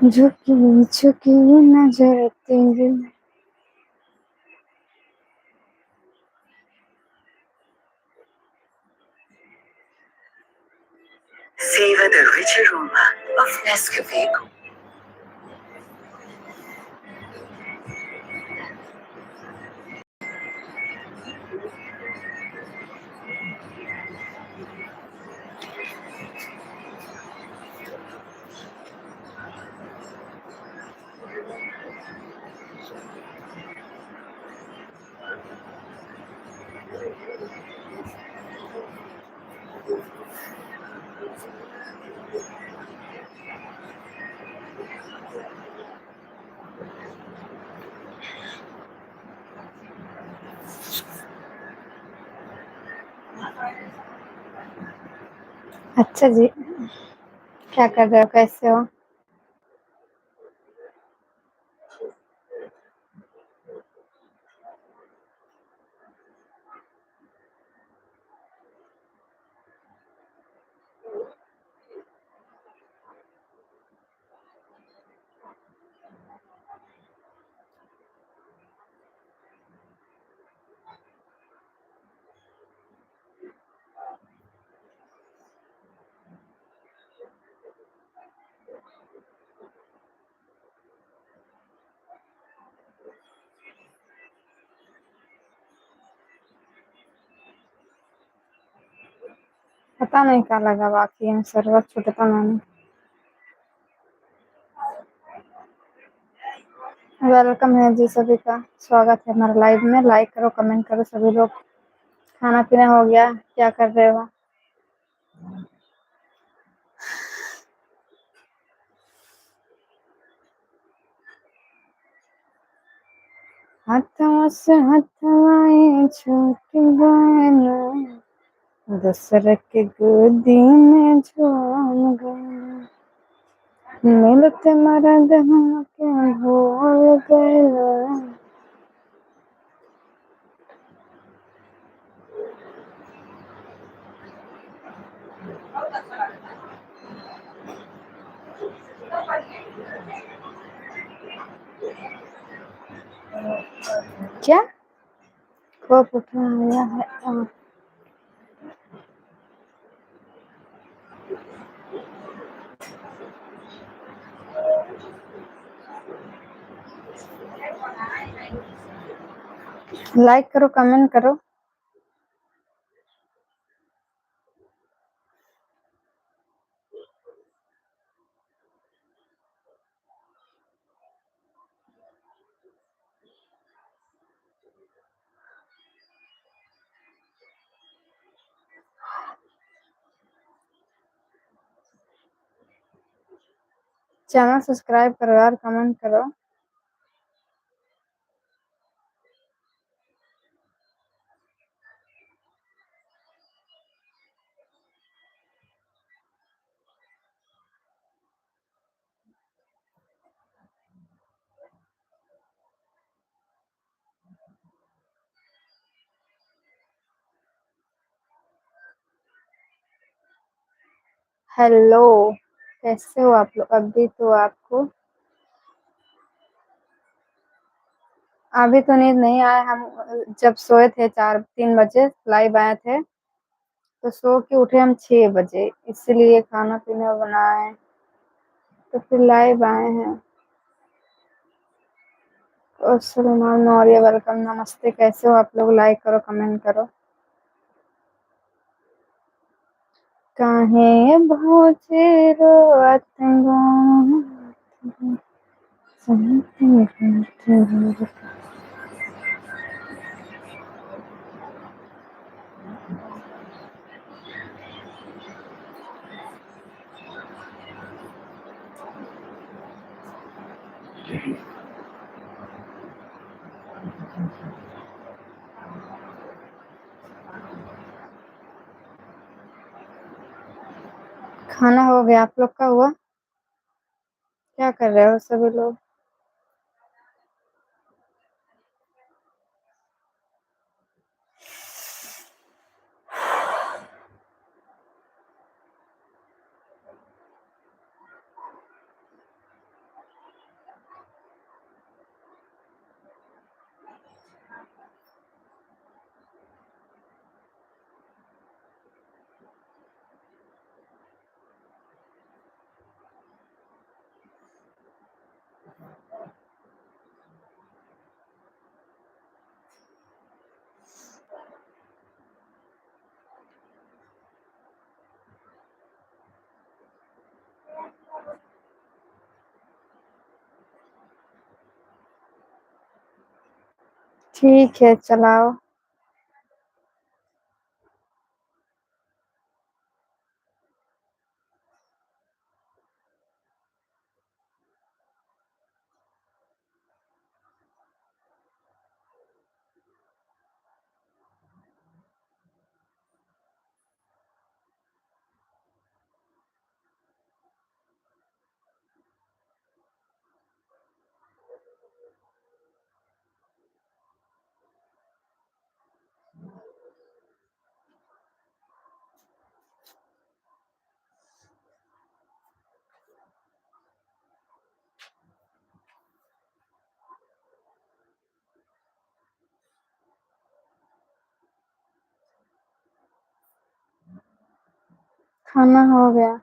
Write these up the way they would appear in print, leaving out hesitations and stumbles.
झुकी झुकी नजर तेरी। Savor the rich aroma of Nescafe. अच्छा जी, क्या कर रहे हो, कैसे हो? पता नहीं क्या लगा, बाकी में सर्वर छूटता मैंने। वेलकम है जी, सभी का स्वागत है हमारे लाइव में। लाइक करो, कमेंट करो सभी लोग। खाना पीना हो गया? क्या कर रहे हो? हाथों से हथवाए छोटी बहन, दूसरे के गोदी में झूम गए। मिलते मरद हम के भूल गए। क्या खूब उठाया है? लाइक करो, कमेंट करो। चैनल सब्सक्राइब करो यार, कमेंट करो। हेलो, कैसे हो आप लोग? अभी तो नींद नहीं आया। हम जब सोए थे 3 बजे लाइव आए थे, तो सो के उठे हम 6 बजे, इसीलिए खाना पीना बनाए तो फिर लाइव आए हैं। और वेलकम, नमस्ते, कैसे हो आप लोग? लाइक करो, कमेंट करो। काहे भौजे रोअत खाना हो गया? आप लोग का हुआ? क्या कर रहे हो सभी लोग? ठीक है, चलाओ। खाना हो गया।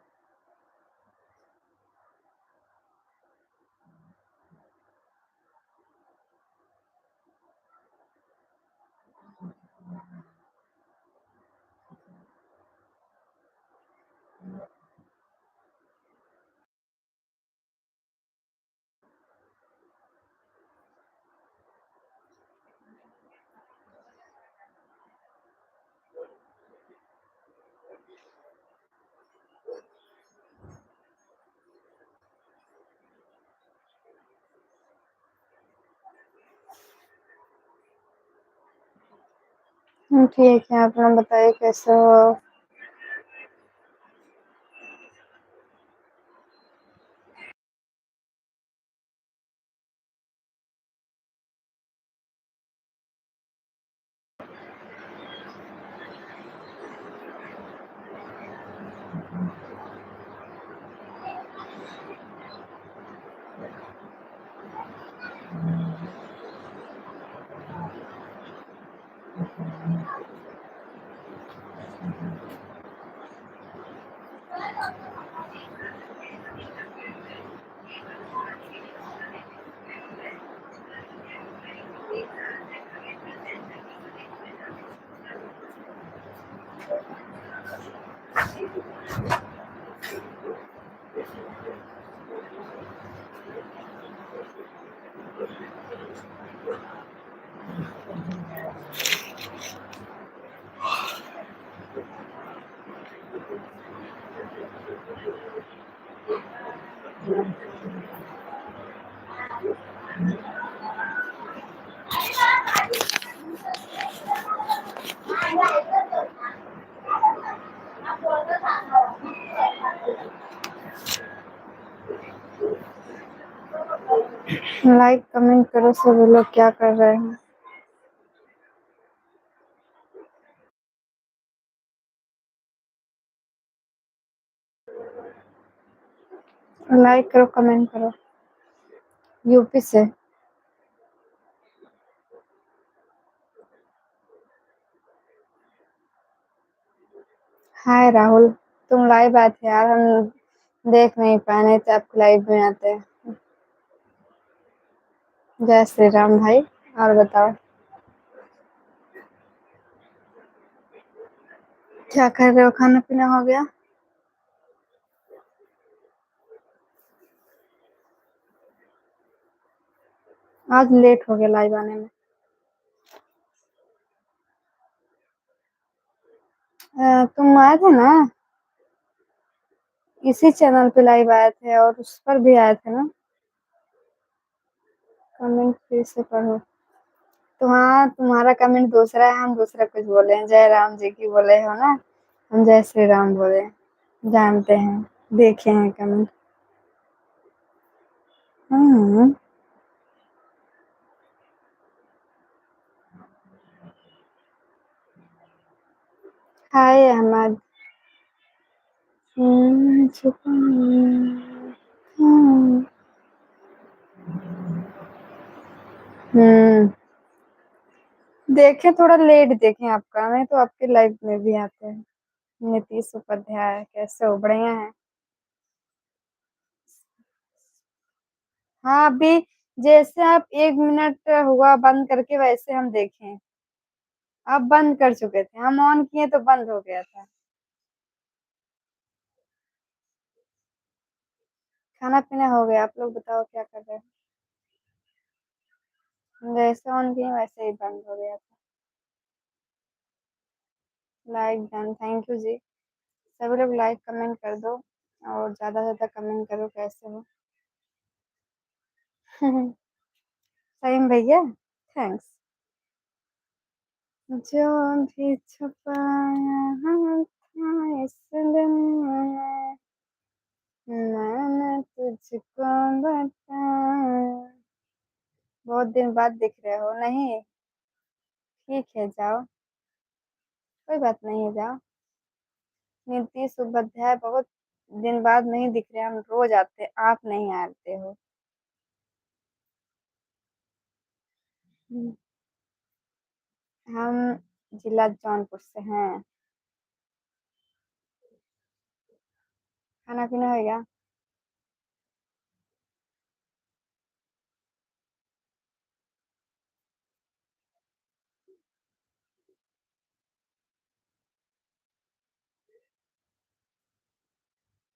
ठीक है, अपना बताइए कैसे हो? लाइक कमेंट करो, सभी लोग क्या कर रहे हैं? लाइक करो, कमेंट करो। यूपी से। हाय राहुल, तुम लाइव आए थे यार, हम देख नहीं पाए, नहीं तो आपके लाइव में आते। जय श्री राम भाई। और बताओ क्या कर रहे हो? खाना पीना हो गया? आज लेट हो गया लाइव आने में। तुम आए थे ना, इसी चैनल पे लाइव आए थे और उस पर भी आए थे ना। कमेंट फिर से पढ़ो। तो हाँ, तुम्हारा कमेंट दूसरा है, हम दूसरा कुछ बोले हैं। जय राम जी की बोले हो ना, हम जय श्री राम बोले। जानते हैं, देखे हैं कमेंट। हम्म। हाय अहमद। हम्म। देखें, थोड़ा लेट देखें आपका, नहीं तो आपके लाइफ में भी आते हैं। नीतीश उपाध्याय कैसे हो? बढ़िया है। हाँ, अभी जैसे आप 1 मिनट हुआ बंद करके वैसे हम देखें। आप बंद कर चुके थे, हम ऑन किए तो बंद हो गया था। खाना-पीना हो गया, आप लोग बताओ क्या कर रहे हो? जैसे ऑन किए वैसे ही बंद हो गया था। लाइक डन, थैंक यू जी। सभी लोग लाइक कमेंट कर दो और ज़्यादा से ज़्यादा कमेंट करो कैसे हो। सही में भैया, थैंक्स। जो भी छुपाया हम था इस दिल में, मैंने तुझको बताया। बहुत दिन बाद दिख रहे हो, नहीं? ठीक है, जाओ, कोई बात नहीं है, जाओ। नीतीश उपाध्याय बहुत दिन बाद नहीं दिख रहे, हम रोज आते, आप नहीं आते हो। हम जिला जौनपुर से हैं। खाना पीना हो गया?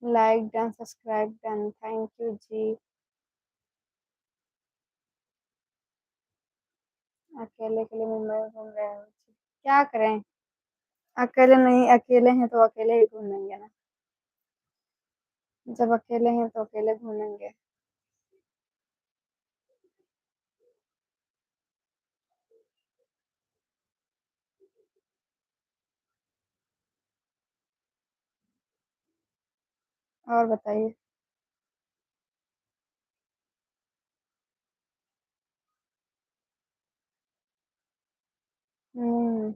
Like done, subscribe done, thank you जी। अकेले के लिए मुंबई में घूम रहे हो जी। क्या करें, अकेले नहीं, अकेले हैं तो अकेले ही घूमेंगे ना। जब अकेले हैं तो अकेले घूमेंगे। और बताइए। हम्म।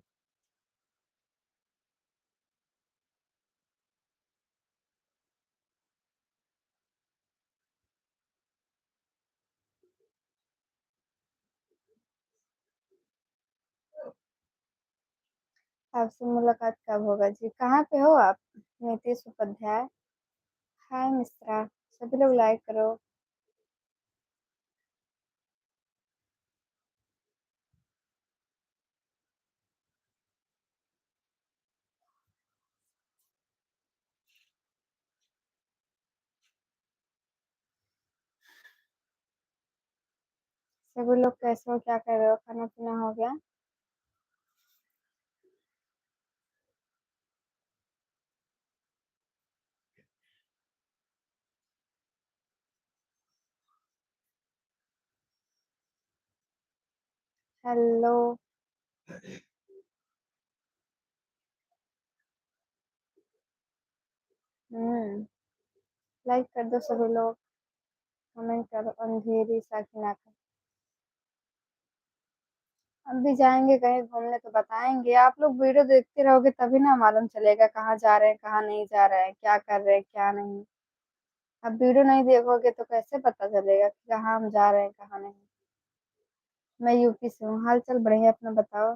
आपसे मुलाकात कब होगा जी? कहाँ पे हो आप? नीतीश उपाध्याय। हाय मिश्रा, सभी लोग लाइक करो। सभी लोग कैसे हो, क्या कर रहे हो, खाना पीना हो गया? हेलो। हम्म। लाइक कर दो सभी लोग, कमेंट करो, अंधेरी साकिना का। अब भी जाएंगे कहीं घूमने तो बताएंगे, आप लोग वीडियो देखते रहोगे तभी ना मालूम चलेगा कहाँ जा रहे हैं, कहाँ नहीं जा रहे हैं, क्या कर रहे हैं, क्या नहीं। अब वीडियो नहीं देखोगे तो कैसे पता चलेगा कि कहाँ हम जा रहे हैं, कहाँ नहीं। मैं यूपी से हूँ, हाल चाल बढ़िया, अपना बताओ।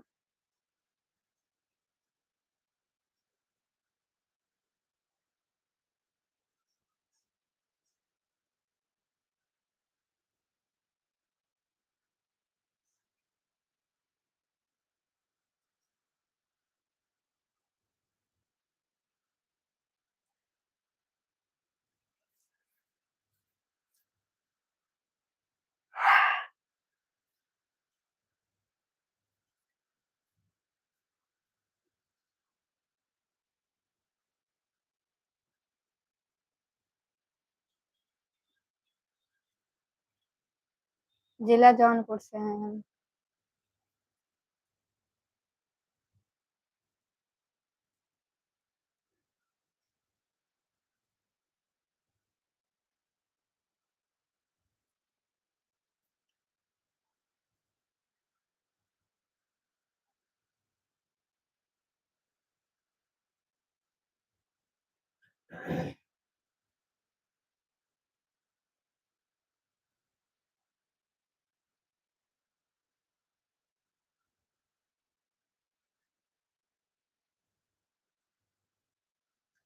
जिला जौनपुर से हैं हम।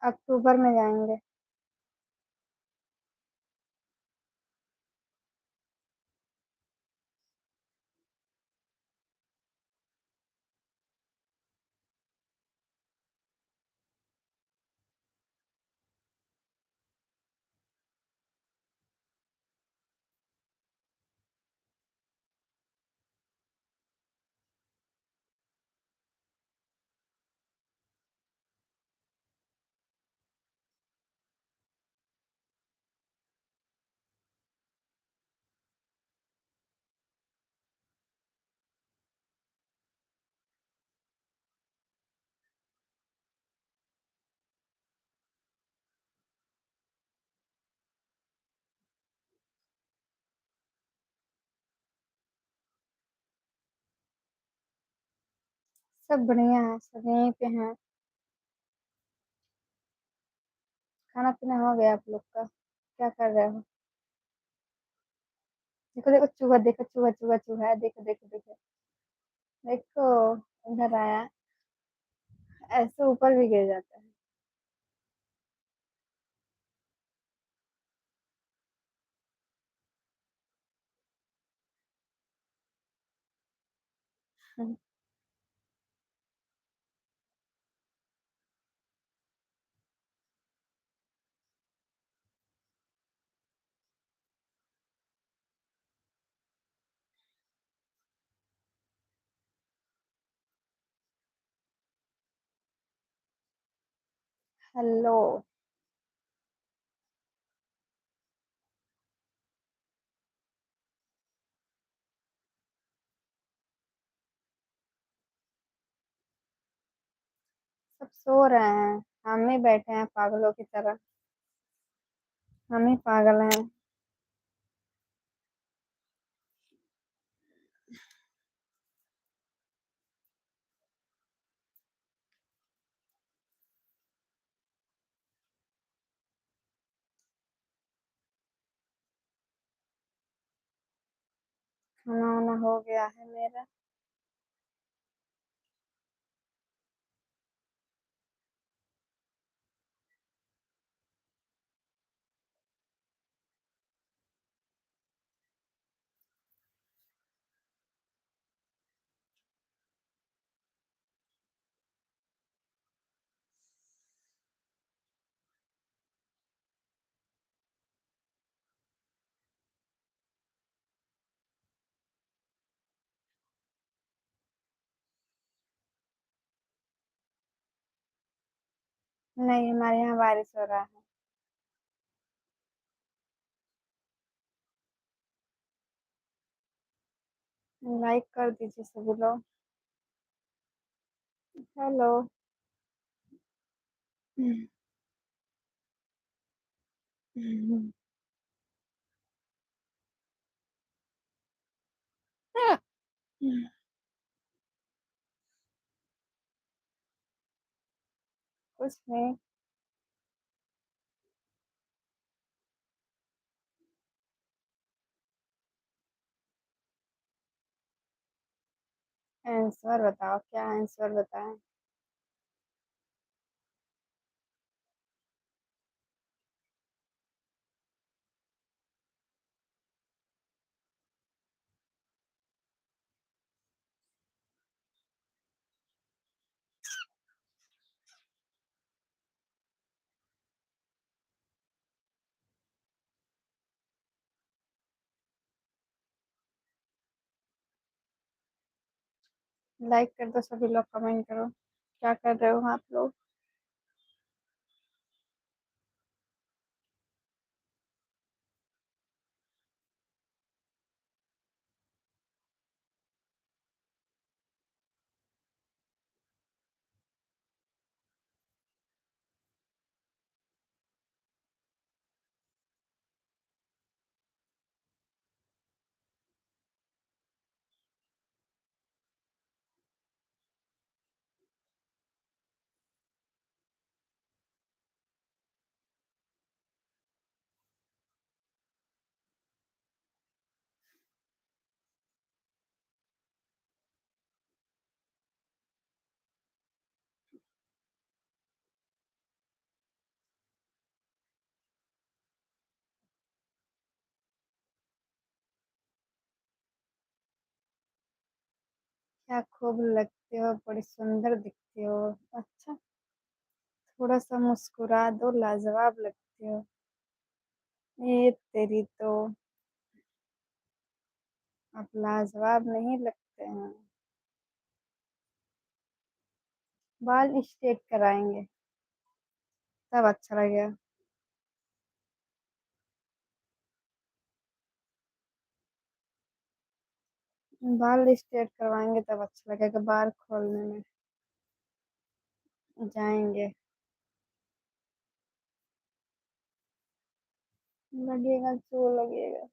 अक्टूबर में जाएंगे। सब बढ़िया है, सब यहीं पे हैं। खाना पीना हो गया आप लोग का? क्या कर रहे हो? देखो देखो चूहा, देखो चूहा चूहा चूहा है, देखो देखो देखो। देखो, इधर आया। ऐसे ऊपर भी गिर जाता है। हेलो। सब सो रहे हैं। हम ही बैठे हैं पागलों की तरह। हम ही पागल हैं। खाना वाना हो गया है मेरा। नहीं, हमारे यहाँ बारिश हो रहा है। लाइक कर दीजिए सभी लोग। हेलो। कुछ नहीं। आंसर बताओ, क्या आंसर बताएं? लाइक कर दो सभी लोग, कमेंट करो। क्या कर रहे हो आप लोग? क्या खूब लगते हो, बड़ी सुंदर दिखते हो। अच्छा, थोड़ा सा मुस्कुरा दो, लाजवाब लगते हो। ये तेरी तो। आप लाजवाब नहीं लगते हैं। बाल स्ट्रेट कराएंगे तब अच्छा लगेगा। बाल स्ट्रेट करवाएंगे तब अच्छा लगेगा, बाल खोलने में जाएंगे। लगेगा जो लगेगा।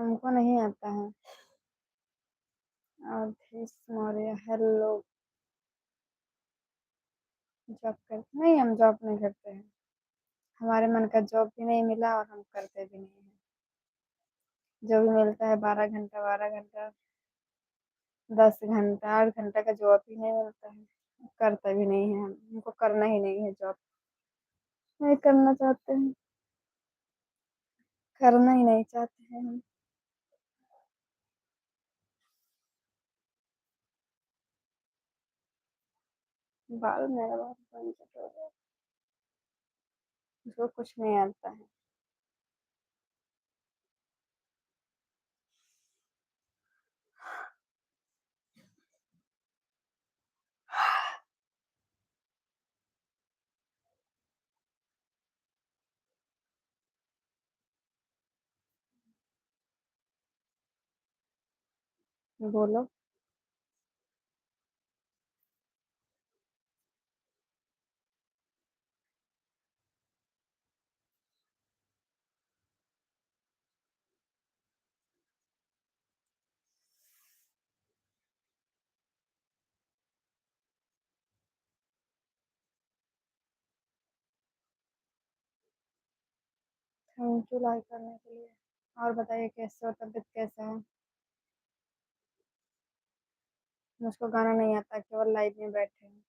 हमको नहीं आता है। अवधेश मौर्य, हेलो। जॉब करते नहीं, हम जॉब नहीं करते हैं। हमारे मन का जॉब भी नहीं मिला और हम करते भी नहीं हैं। जो भी मिलता है 12 घंटा, 12 घंटा, 10 घंटा, 8 घंटा का जॉब ही नहीं मिलता है। करते भी नहीं है, हम हमको करना ही नहीं है जॉब। नहीं करना चाहते हैं, करना ही नहीं चाहते हैं हम। बाल मेरा बहुत बन चुका है, उसको कुछ नहीं आता है। बोलो। थैंक यू लाइक करने के लिए। और बताइए कैसे हो, तबीयत कैसा है? मुझको गाना नहीं आता, केवल लाइव में बैठे हैं।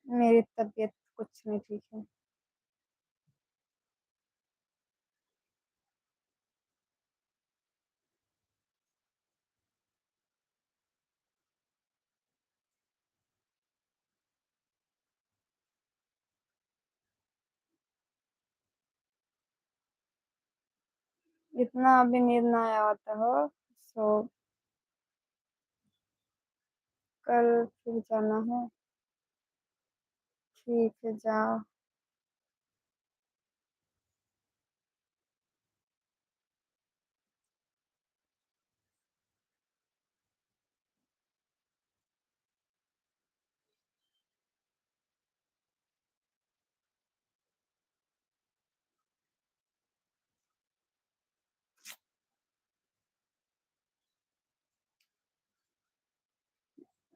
मेरी तबीयत कुछ नहीं ठीक है। इतना अभी नींद ना आया होता हो, सो कल फिर जाना है। ठीक है, जाओ।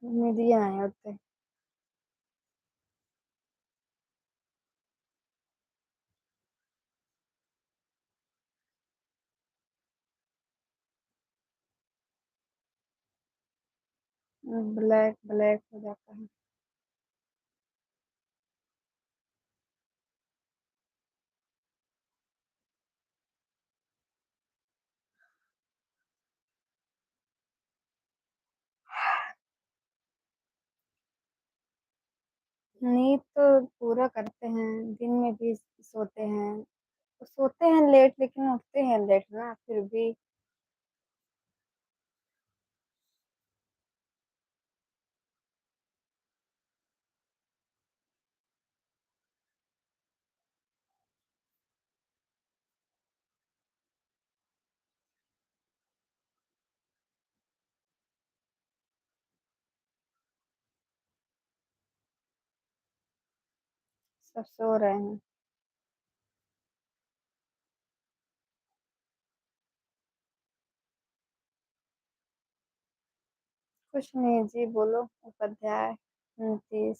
मीडिया आए होते। ब्लैक ब्लैक हो जाता है। नींद तो पूरा करते हैं, दिन में भी सोते हैं। सोते हैं लेट लेकिन उठते हैं लेट ना, फिर भी। सब सो रहे हैं। कुछ नहीं जी, बोलो। उपाध्याय नीतीश।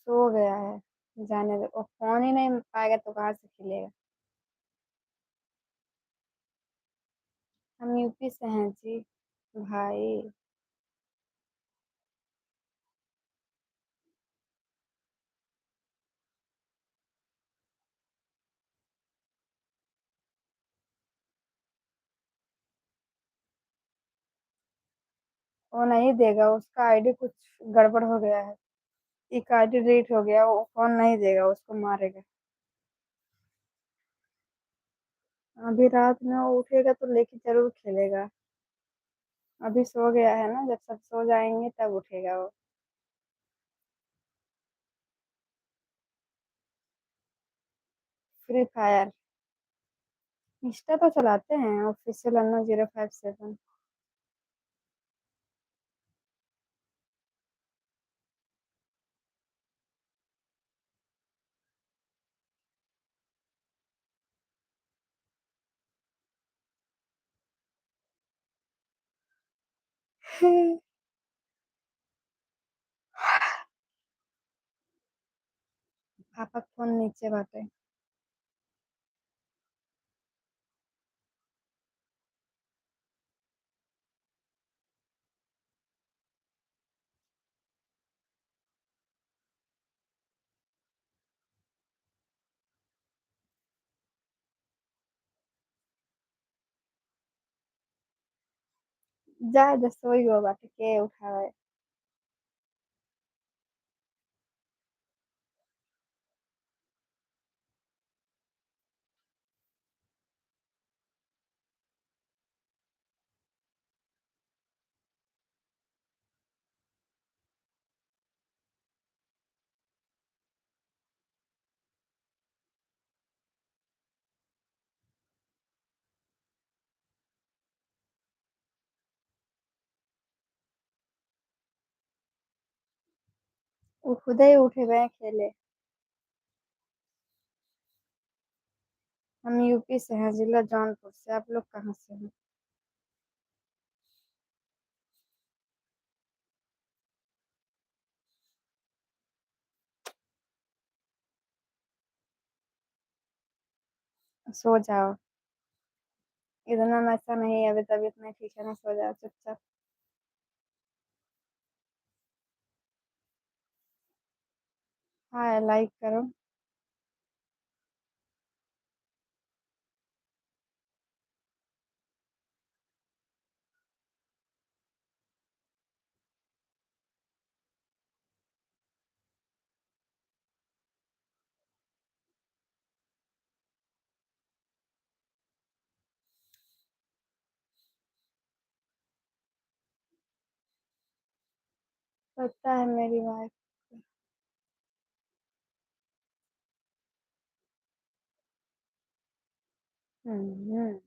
सो गया है। जाने दो, वो फोन ही नहीं पाएगा तो कहाँ से खेलेगा। हम यूपी से हैं जी, भाई। वो नहीं देगा, उसका आईडी कुछ गड़बड़ हो गया है। एक आईडी डिलीट हो गया, वो फोन नहीं देगा, उसको मारेगा। अभी रात में वो उठेगा तो लेके जरूर खेलेगा। अभी सो गया है ना, जब सब सो जाएंगे तब उठेगा वो। Free fire. इंस्टा तो चलाते हैं, ऑफिशियल अन्ना 057। पापा के फोन नीचे बाटे। जा दे सोई गो बाटे के उठावे। वो खुदे ही उठे गए खेले। हम यूपी से हैं, जिला जौनपुर से। आप लोग कहाँ से हैं? सो जाओ। इतना ऐसा नहीं है, अभी तबीयत नहीं ठीक है ना, सो जाओ चुपचाप। हाँ, लाइक करो। पता है मेरी वाइफ। हम्म।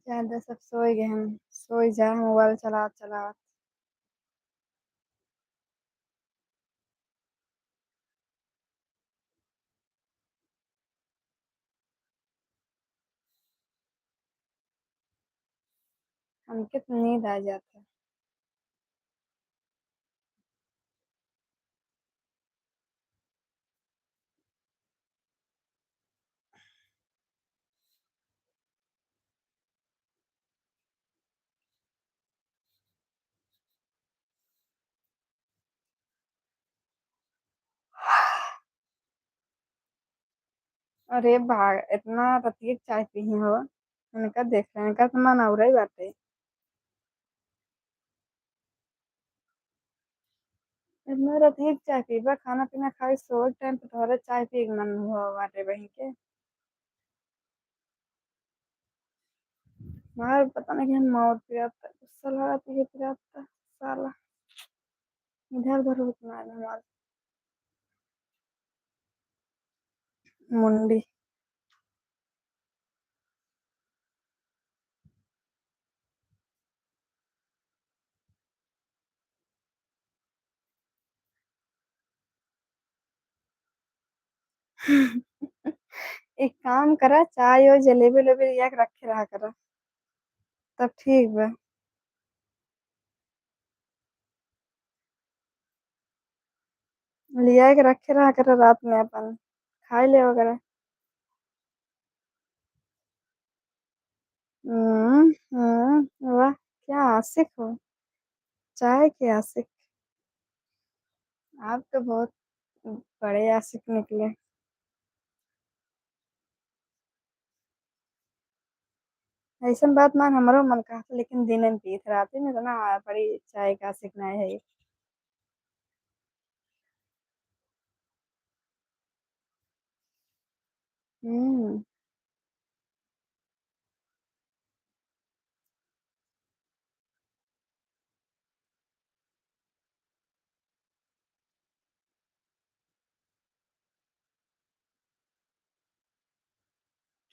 ज्यादा सब सोई गए, हम सोई जा, मोबाइल चला चला। हमके तो नींद आ जाता है। अरे भाग, इतना रतिया चाय पी हो। इनका देख रहे हैं, इनका तो मन और ही बाटे। इतना रतिया चाय पीबा, खाना पीना खाई सो टाइम पे थोड़ा चाय पी के मन हुआ बाटे बही के। मार पता नहीं कि हम और पिराता गुस्सा लगा पी के पिराता साला। इधर उधर उतना हमारा मुंडी। एक काम करा, चाय और जलेबी लेबी लिया के रखे रहा करा। तब ठीक बा। लिया के रखे रहा करा रात में अपन खाई ले वगैरह। वाह, क्या आशिक हो। चाय के आशिक। आप तो बहुत बड़े आशिक निकले। ऐसा बात मान, हमारो मन कहा था, लेकिन दिन में पीत रात में तो ना बड़ी चाय का आशिक ना है। हम्म।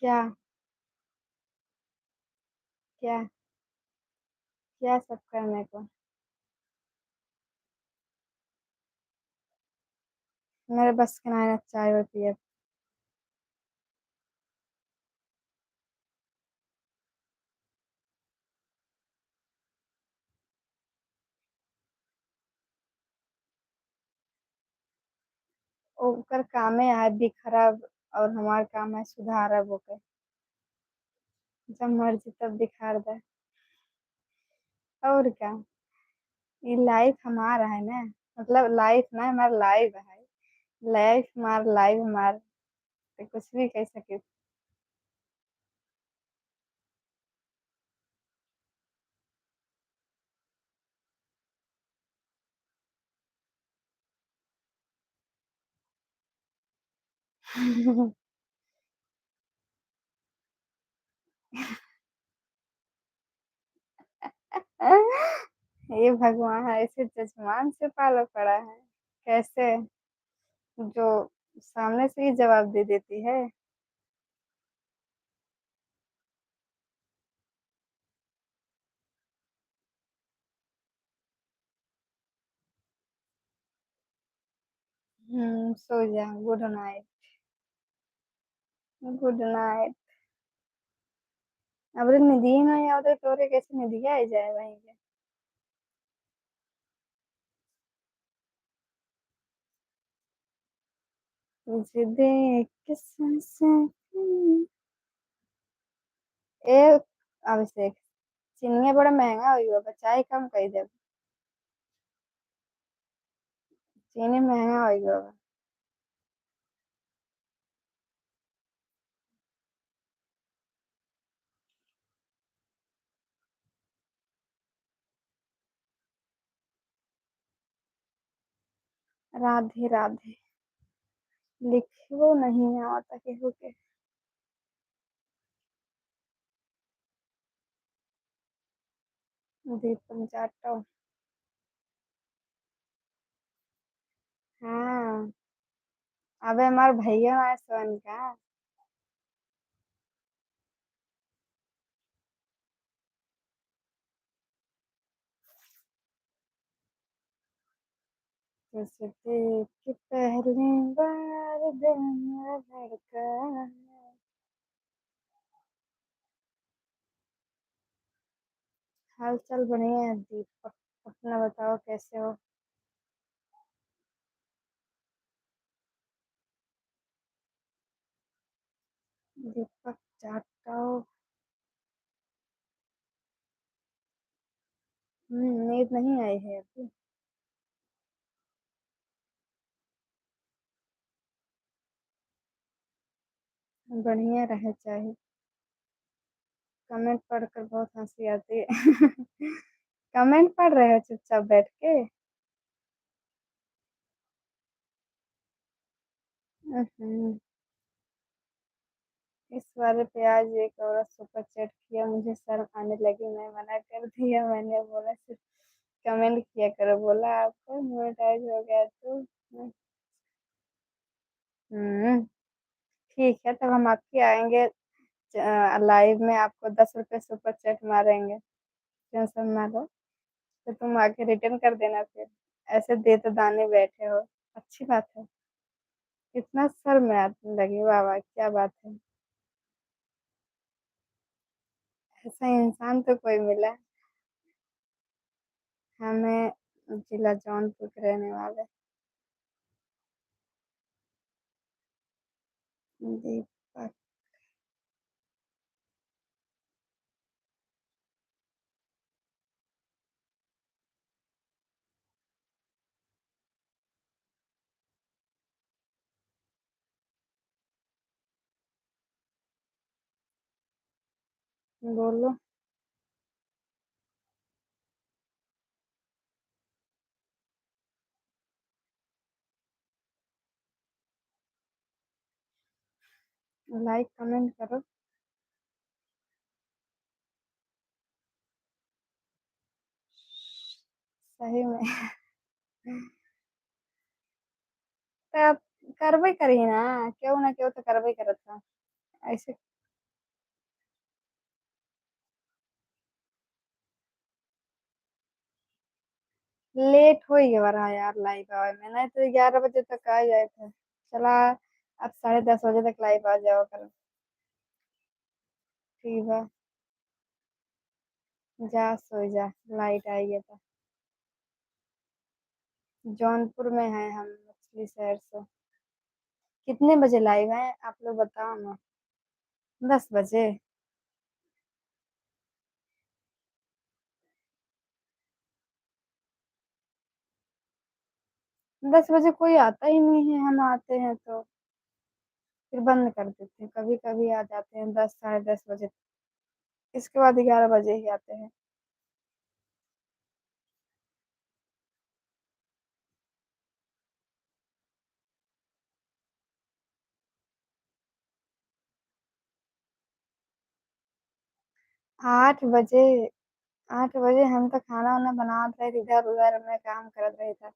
क्या? क्या? क्या सब करने को? मेरे बस की नहीं ना चाय होती है। ओकर कामे है भी खराब, और हमार काम है सुधारब ओके। जब मर्जी तब दिखार दे। और क्या? ये लाइफ हमारा है ना। मतलब लाइफ ना हमारा लाइफ है। लाइफ हमार लाइफ हमार, तो कुछ भी कह सके। ये भगवान ऐसे जजमान से पाला पड़ा है। कैसे? जो सामने से ही जवाब दे देती है। सो जा, गुड नाइट। Good night. अब रे निधि में आवते तोरे कैसे निधि आ जाए वहीं के। तुझे देख के ए अभिषेक, चीनी बड़ा महंगा हो गया, चाय कम कर दे। चीनी महंगा हो गया। राधे राधे। लिखो नहीं आता केहू के। दीपन चाटो। हाँ। अबे हमार भैया है सोन का। तुझे देख के पहली बार दिल मेरा धड़का है। हाल चाल बढ़िया है दीपक। अपना बताओ कैसे हो? दीपक चाटो। नींद नहीं आई है अभी। बढ़िया रहे चाहिए। कमेंट पढ़कर बहुत हंसी आती है। कमेंट पढ़ रहे हो चुपचाप बैठ के? हम्म। इस वाले पे आज एक औरत सुपर चैट किया, मुझे शर्म आने लगी, मैं मना कर दिया। मैंने बोला सिर्फ कमेंट किया करो, बोला आपको मोनेटाइज हो गया तो। हम्म। ठीक है, तब हम आपके आएंगे लाइव में, आपको 10 रुपए सुपर चैट मारेंगे। टेंशन ना लो। तो तुम आके रिटर्न कर देना फिर। ऐसे दे तो दाने बैठे हो। अच्छी बात है। कितना सर में आने लगी, वाह वाह क्या बात है। ऐसा इंसान तो कोई मिला। हमें जिला जौनपुर के रहने वाले। दीपक। बोलो। लाइक कमेंट करो। सही में। तो अब करबे करी ना, क्यों ना क्यों तो करबे करत था ऐसे। लेट हो ही गया यार लाइव आवे में, नहीं तो 11 बजे तक आ जाए थे। चला, अब 10:30 बजे तक लाइव आ जाओ करो। ठीक है, जा सो जा, लाइट आएगी तो। जौनपुर में है हम, मछली शहर से। कितने बजे लाइव है आप लोग बताओ ना। 10 बजे। 10 बजे कोई आता ही नहीं है, हम आते हैं तो फिर बंद कर देते हैं। कभी कभी आ जाते हैं 10, 10:30 बजे। इसके बाद 11 बजे ही आते हैं। 8 बजे। 8 बजे हम तो खाना वाना बनात रहे थे, इधर उधर में काम करत रहे थे।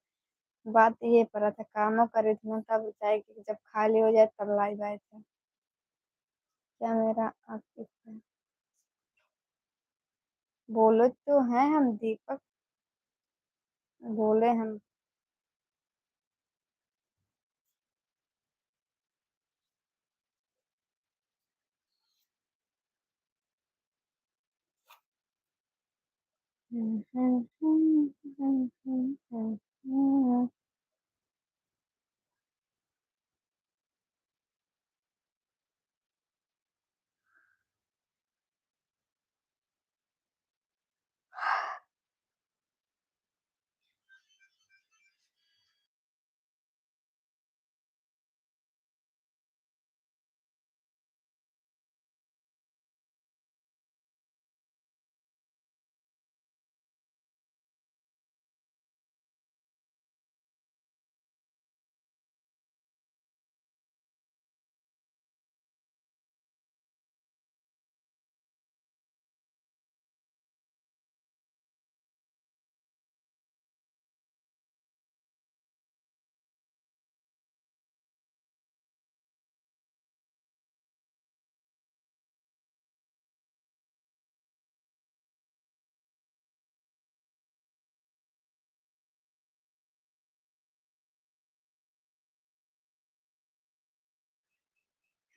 बात ये पर था, कामों करे थे ना, तब चाहे कि जब खाली हो जाए तब लाइव आए थे। क्या मेरा आपके बोलो तो हैं हम दीपक। बोले हम।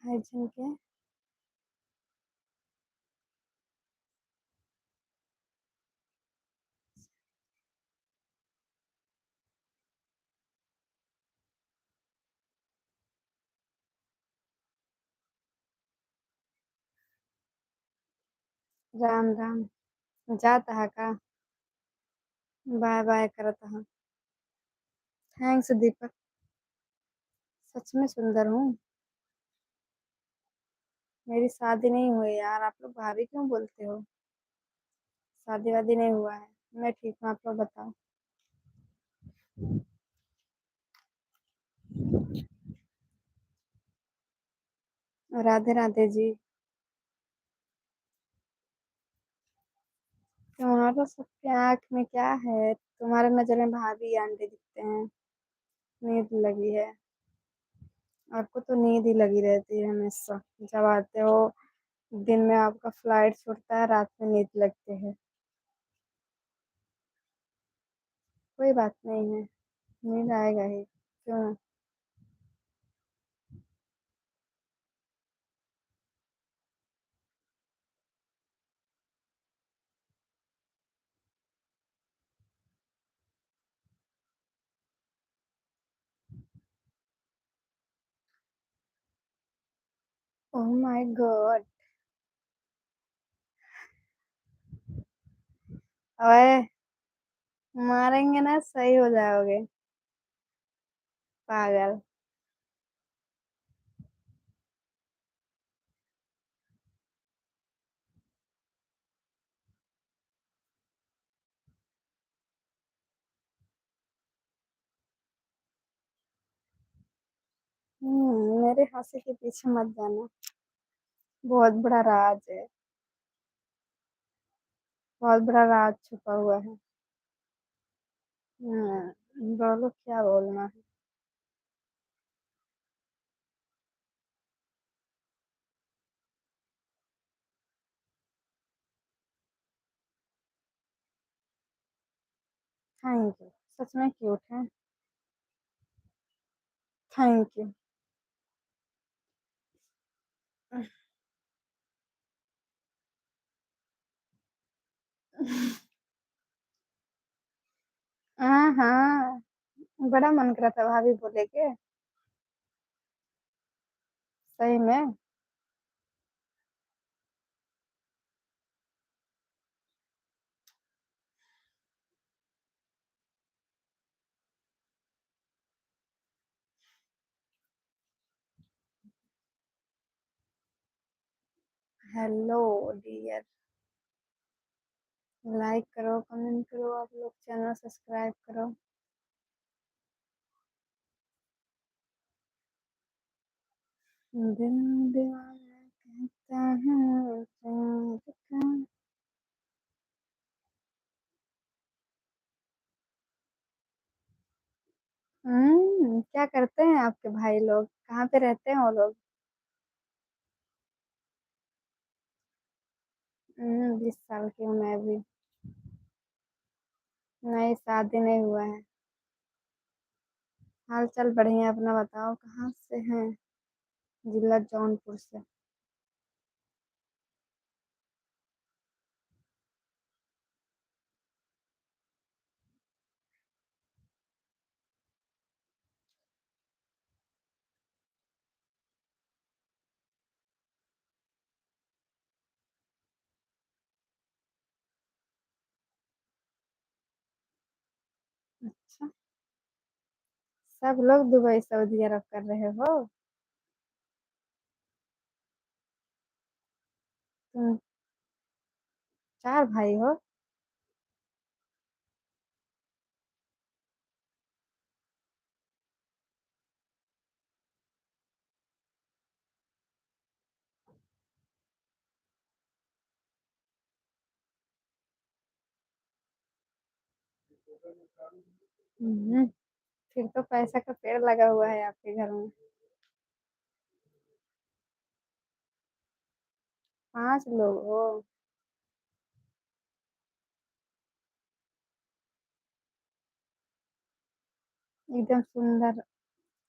हाइजीन के। राम राम। जाता है का। बाय बाय करता हूँ। थैंक्स दीपक। सच में सुंदर हूँ। मेरी शादी नहीं हुई यार, आप लोग भाभी क्यों बोलते हो। शादी वादी नहीं हुआ है। मैं ठीक हूँ, आप लोग बताओ। राधे राधे जी। तुम्हारा सबके आँख में क्या है, तुम्हारे नजर में भाभी आंटी दिखते हैं। नींद लगी है। आपको तो नींद ही लगी रहती है हमेशा। जब आते हो दिन में आपका फ्लाइट छूटता है, रात में नींद लगती है। कोई बात नहीं है, नींद आएगा ही, क्यों ना। Oh my God. ओए, मारेंगे ना सही हो जाओगे। पागल। मेरे हंसी के पीछे मत जाना, बहुत बड़ा राज है, बहुत बड़ा राज छुपा हुआ है। बोलो क्या बोलना है। Thank you. सच में क्यूट है। Thank you. हाँ हाँ, बड़ा मन करा था भाभी बोले के। सही में। Hello dear. लाइक करो, कमेंट करो, आप लोग चैनल सब्सक्राइब करो। दिल दीवाना कहता है प्यार का। क्या करते हैं आपके भाई लोग, कहाँ पे रहते हैं वो लोग? 20 साल की हूँ मैं भी। नहीं, शादी नहीं हुआ है। हाल चाल बढ़िया, अपना बताओ, कहाँ से हैं? जिला जौनपुर से। अच्छा, सब लोग दुबई सऊदी अरब कर रहे हो? तुम 4 भाई हो? हम्म, फिर तो पैसा का पेड़ लगा हुआ है आपके घर में। 5 लोग हो? एकदम सुंदर।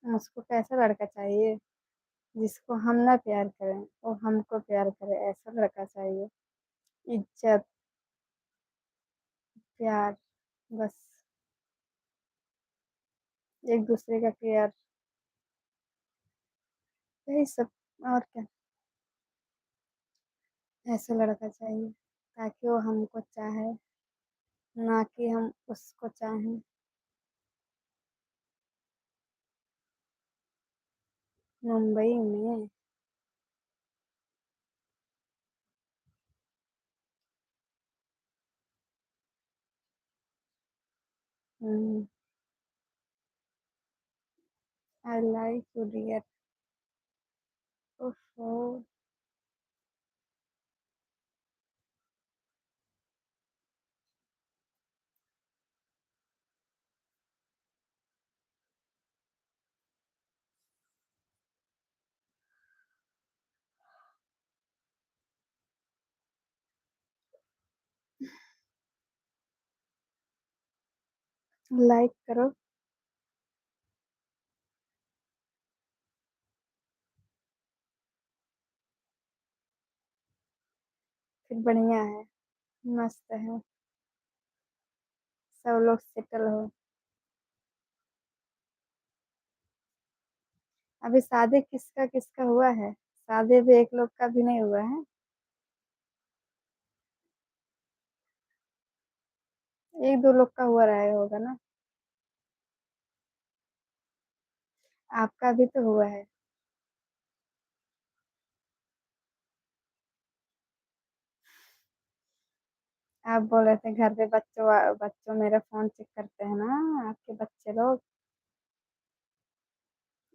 मुझको कैसा लड़का चाहिए? जिसको हम ना प्यार करें, वो हमको प्यार करे, ऐसा लड़का चाहिए। इज्जत, प्यार, बस। एक दूसरे का केयर, यही सब। और क्या। ऐसा लड़का चाहिए ताकि वो हमको चाहे, ना कि हम उसको चाहें। मुंबई में। I like you dear. ओहो। लाइक करो। फिर बढ़िया है, मस्त है। सब लोग सेटल हो। अभी शादी किसका किसका हुआ है? शादी भी एक लोग का भी नहीं हुआ है। एक दो लोग का हुआ रहा होगा ना। आपका भी तो हुआ है। आप बोल रहे थे घर पे बच्चों बच्चों मेरा फोन चेक करते हैं ना, आपके बच्चे लोग।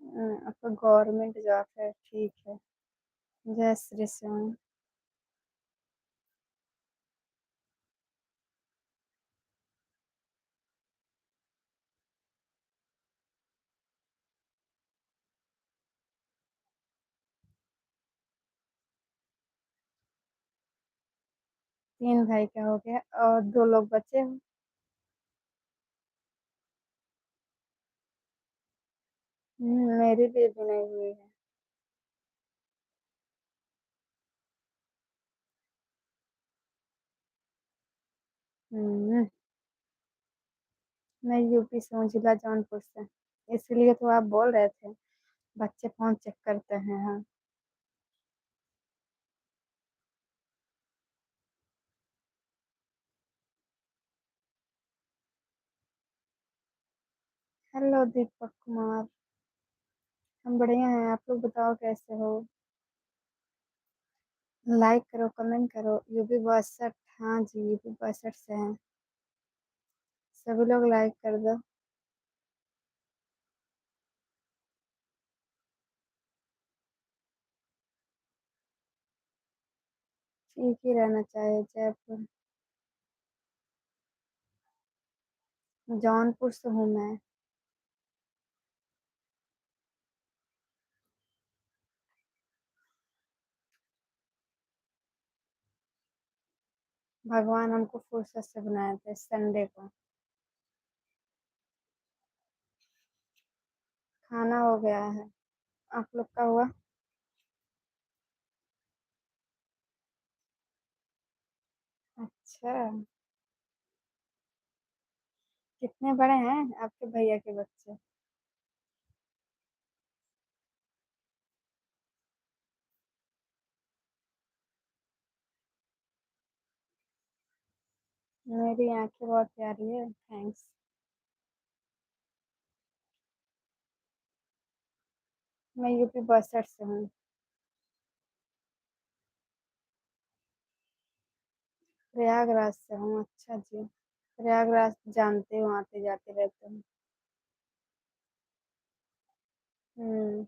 आपका गवर्नमेंट जॉब है, ठीक है। जय श्री श्याम। 3 भाई का हो गया और 2 लोग बचे हो। मेरी भी अभी नहीं हुई है। हुँ, मैं यूपी से हूँ, जिला जौनपुर से। इसीलिए तो आप बोल रहे थे, बच्चे फ़ोन चेक करते हैं, हाँ। हेलो दीपक कुमार, हम बढ़िया हैं, आप लोग बताओ कैसे हो? लाइक करो, कमेंट करो, यूपी 62, हाँ जी, यूपी 62 से हैं। सभी लोग लाइक कर दो। ठीक ही रहना चाहिए जयपुर। जौनपुर से हूँ मैं। भगवान हमको फुर्सत से बनाए थे संडे को। खाना हो गया है, आप लोग का हुआ? अच्छा, कितने बड़े हैं आपके भैया के बच्चे? मेरी आंखें बहुत प्यारी है, थैंक्स। मैं यूपी 62 से हूँ। प्रयागराज से हूँ, अच्छा जी। प्रयागराज जानते हो, आते जाते रहते हूँ। हम्म।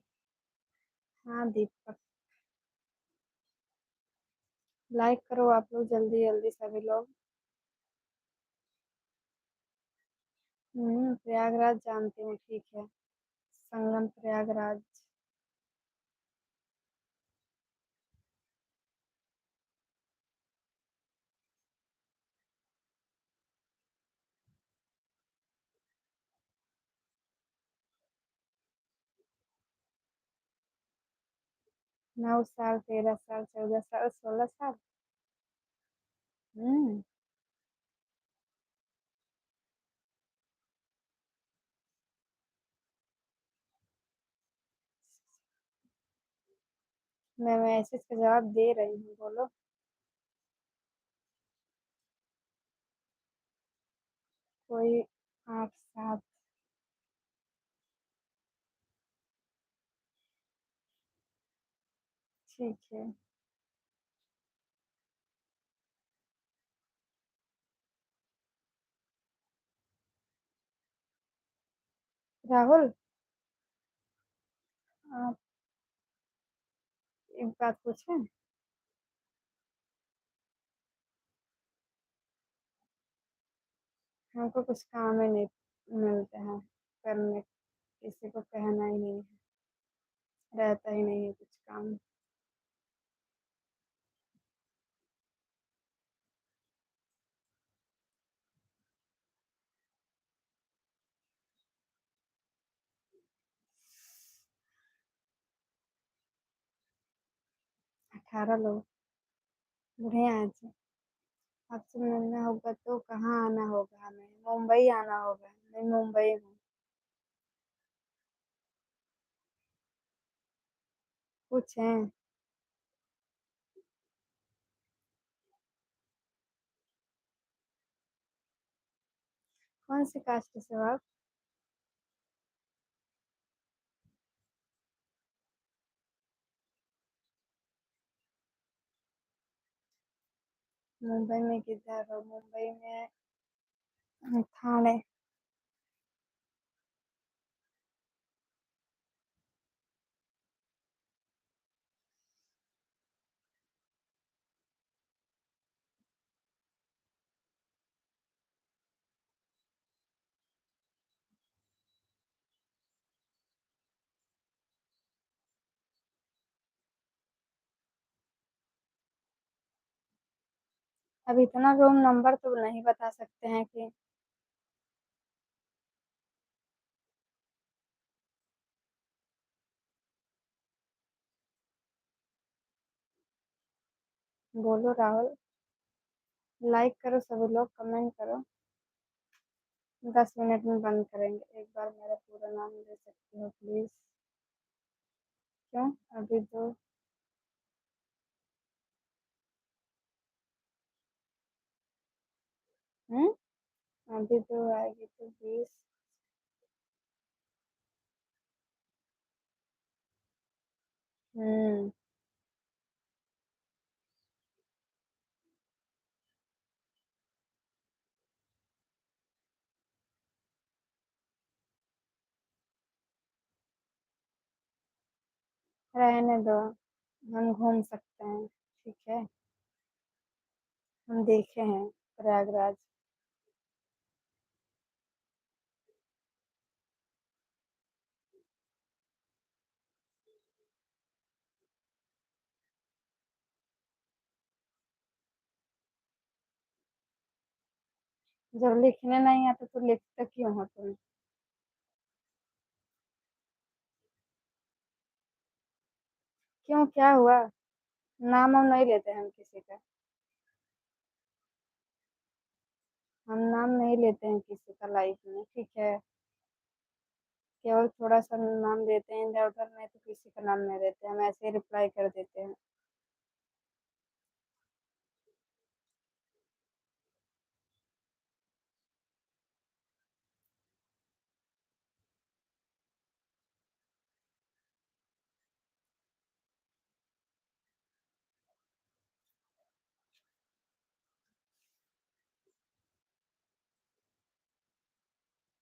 हाँ दीपक, लाइक करो आप लोग जल्दी जल्दी सभी लोग। प्रयागराज जानती हूँ, ठीक है। संगम प्रयागराज। मैं 9 साल, 13 साल, 14 साल, 16 साल। हम्म। मैं मैसेज का जवाब दे रही हूँ, बोलो। कोई 8 7। ठीक है। राहुल, आप एक बात पूछें? हमको कुछ काम ही नहीं मिलते हैं करने, किसी को कहना ही नहीं है, रहता ही नहीं है कुछ काम। 18 लोग। बढ़िया है जी। आपसे मिलना होगा तो कहाँ आना होगा हमें? मुंबई आना होगा, मैं मुंबई हूँ। पूछें? कौन सी कास्ट से हो आप? मुंबई में किधर हो? मुंबई में थाने। अब इतना रूम नंबर तो नहीं बता सकते हैं कि बोलो राहुल। लाइक करो सभी लोग, कमेंट करो। 10 मिनट में बंद करेंगे। एक बार मेरा पूरा नाम ले सकते हो प्लीज? क्यों? अभी तो हम्म अभी तो आएगी तो 20। हम्म रहने दो, हम घूम सकते हैं, ठीक है। हम देखे हैं प्रयागराज। जब लिखने नहीं आता तो लिखते क्यों हो तुम? क्यों, क्या हुआ? नाम हम नहीं लेते हैं हम किसी का। हम नाम नहीं लेते हैं किसी का लाइफ में, ठीक है। केवल थोड़ा सा नाम देते हैं इधर उधर, नहीं तो किसी का नाम नहीं देते, हम ऐसे ही रिप्लाई कर देते हैं।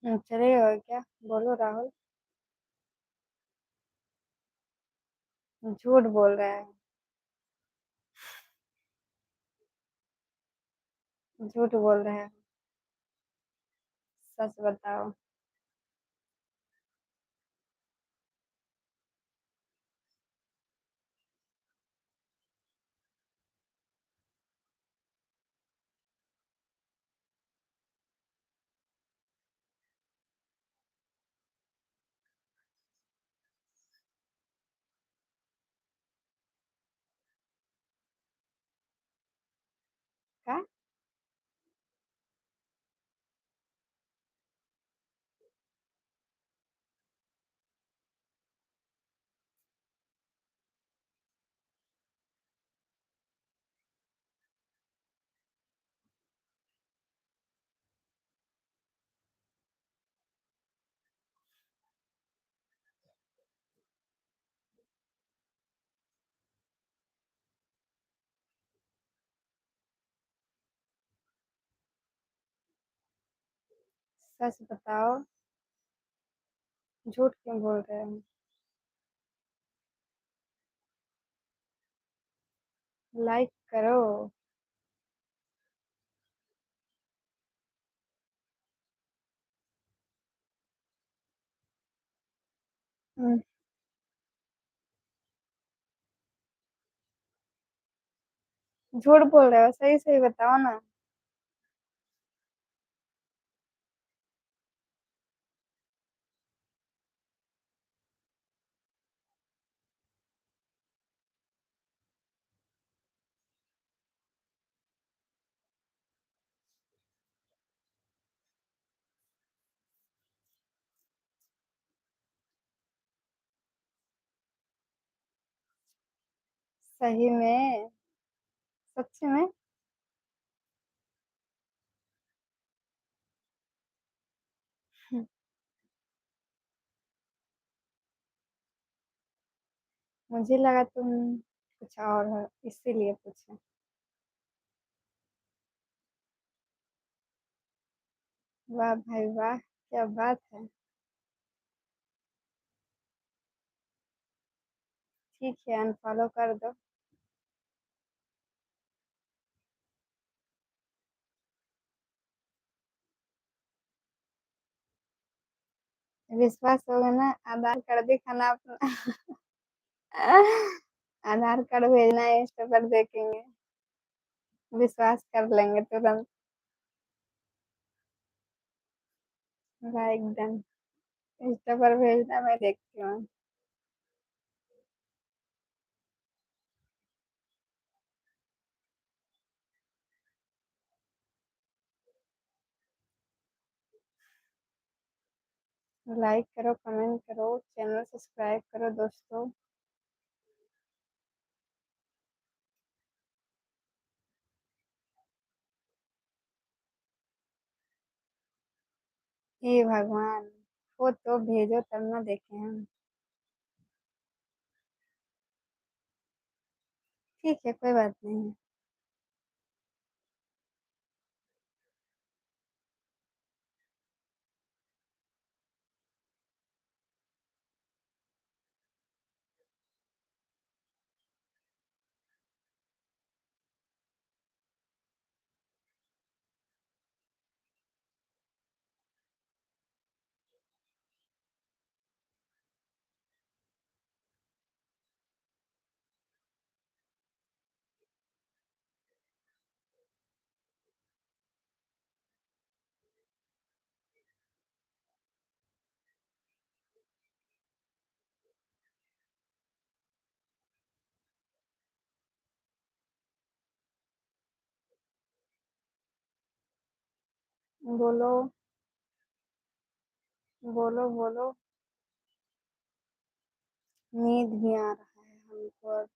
चलेगा क्या? बोलो राहुल। झूठ बोल रहा है। झूठ बोल रहे हैं। सच बताओ। क्या? सच बताओ। झूठ क्यों बोल रहे हो? लाइक करो। हम्म, झूठ बोल रहे हो, सही सही बताओ ना। सही में? सच में? मुझे लगा तुम कुछ और हो, इसीलिए पूछा। वाह भाई वाह, क्या बात है। ठीक है, अनफॉलो कर दो। विश्वास होगा ना? आधार कार्ड दिखाना अपना। आधार कार्ड भेजना है, इंस्टा पर देखेंगे। विश्वास कर लेंगे तुरंत। Like done. इंस्टा पर भेजना, मैं देखती हूँ। लाइक करो, कमेंट करो, चैनल सब्सक्राइब करो दोस्तों। हे भगवान, वो तो भेजो तब ना देखें हम। ठीक है, कोई बात नहीं। बोलो बोलो बोलो। नींद भी आ रहा है हमको अब।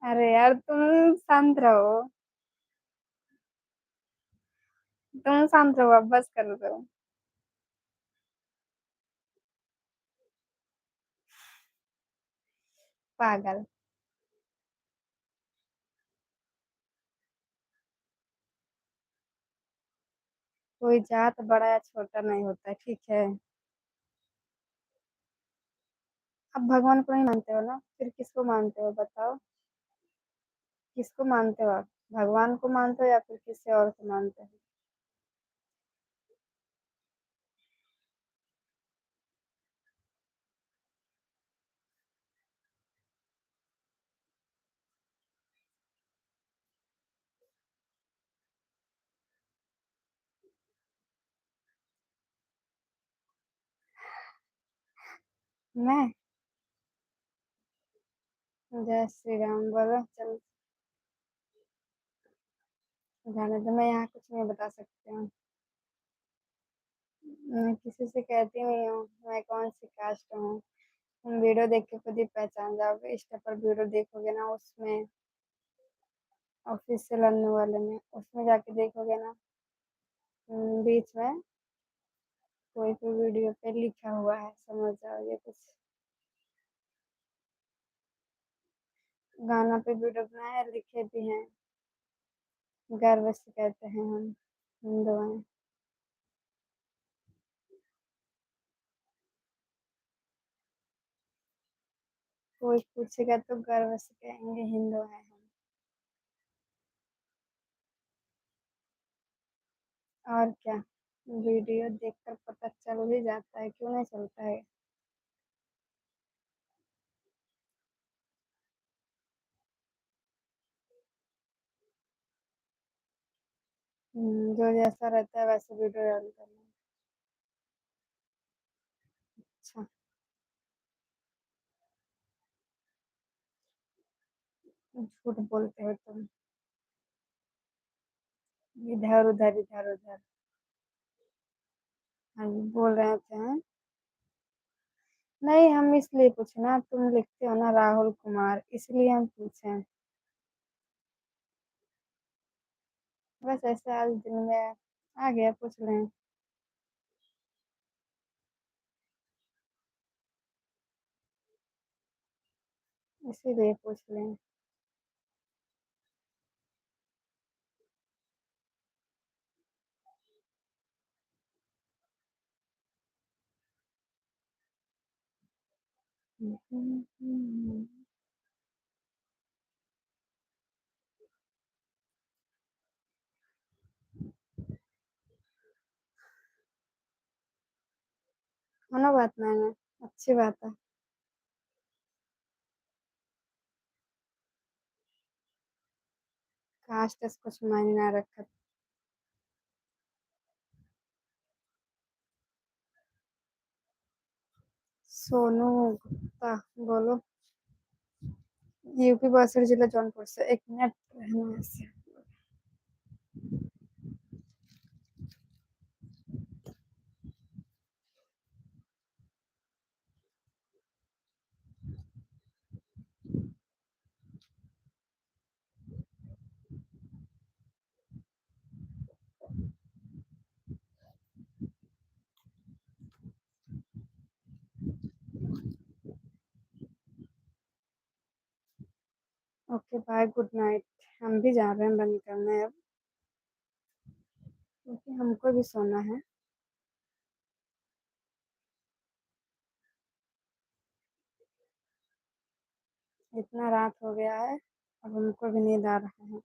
अरे यार, तुम शांत रहो। तुम शांत रहो, अब बस कर दो। पागल। कोई जात बड़ा या छोटा नहीं होता, ठीक है। अब भगवान को नहीं मानते हो ना, फिर किसको मानते हो बताओ। किसको मानते हो आप? भगवान को मानते हो या फिर किसी और को मानते हो? मैं? जय श्री राम बोलो चल। जाने दो, मैं यहाँ कुछ नहीं बता सकती हूँ। मैं किसी से कहती नहीं हूँ मैं कौन सी कास्ट हूँ। तुम वीडियो देख के खुद ही पहचान जाओगे, इंस्टा पर वीडियो देखोगे ना, उसमें ऑफिशियल आने वाले में उसमें जाके देखोगे ना। बीच में कोई कोई वीडियो पे लिखा हुआ है, समझ जाओगे कुछ। गाना पे वीडियो बनाए लिखे भी हैं। गर्व से कहते हैं हम हिंदू हैं। कोई पूछेगा तो गर्व से कहेंगे हिंदू हैं हम। और क्या। वीडियो देखकर पता चल ही जाता है, क्यों नहीं चलता है। जो जैसा रहता है वैसे वीडियो डालता है। अच्छा। झूठ बोलते हो तुम। इधर उधर इधर उधर। हाँ जी, बोल रहे थे हैं। नहीं, हम इसलिए पूछे ना, तुम लिखते हो ना राहुल कुमार, इसलिए हम पूछे। बस ऐसे आज दिन में आ गया, पूछ लें। इसीलिए पूछ लें। कोनो बात नहीं है, अच्छी बात है। काश दस कुछ मायने ना रखत। सोनू गुप्ता बोलो। यूपी बासठ जिला जौनपुर से। एक मिनट रहना ऐसे। Okay bye good night. हम भी जा रहे हैं बंद करने अब, क्योंकि हमको भी सोना है। इतना रात हो गया है, अब हमको भी नींद आ रहा है।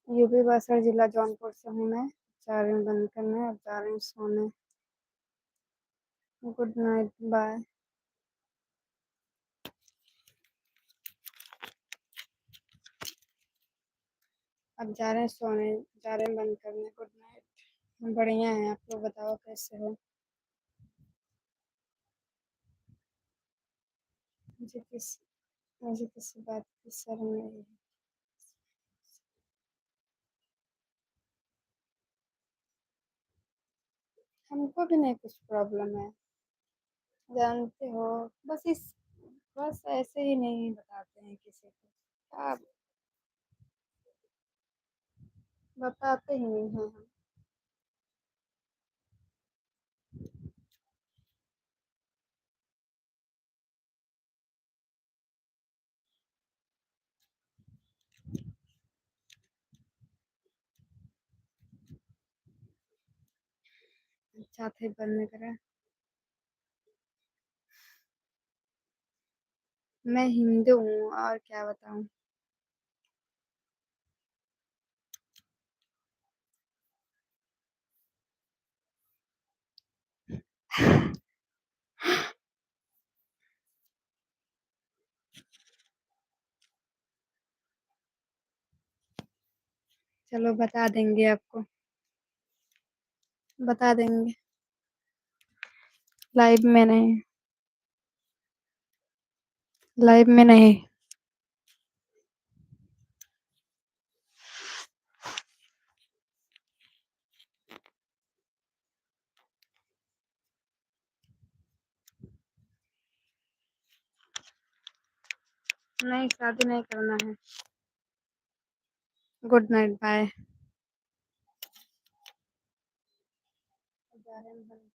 यूपी बासठ जिला जौनपुर से हूँ मैं। जा रही हूँ बंद करने, अब जा रही हूँ सोने। Good night bye. अब जा रहे हैं सोने, जा रहे हैं बंद करने। Good night. हम बढ़िया हैं, आप लोग बताओ कैसे हो। मुझे किस मुझे किसी बात की शर्म नहीं है। हमको भी नहीं कुछ प्रॉब्लम है, जानते हो। बस बस ऐसे ही नहीं बताते हैं किसी को। आप बताते ही नहीं हैं हम। अच्छा थे बनने करा। मैं हिंदू हूँ और क्या बताऊँ। चलो बता देंगे आपको, बता देंगे। लाइव में नहीं, लाइव में नहीं। नहीं शादी नहीं करना है। Good night bye. जा रहे हैं हम।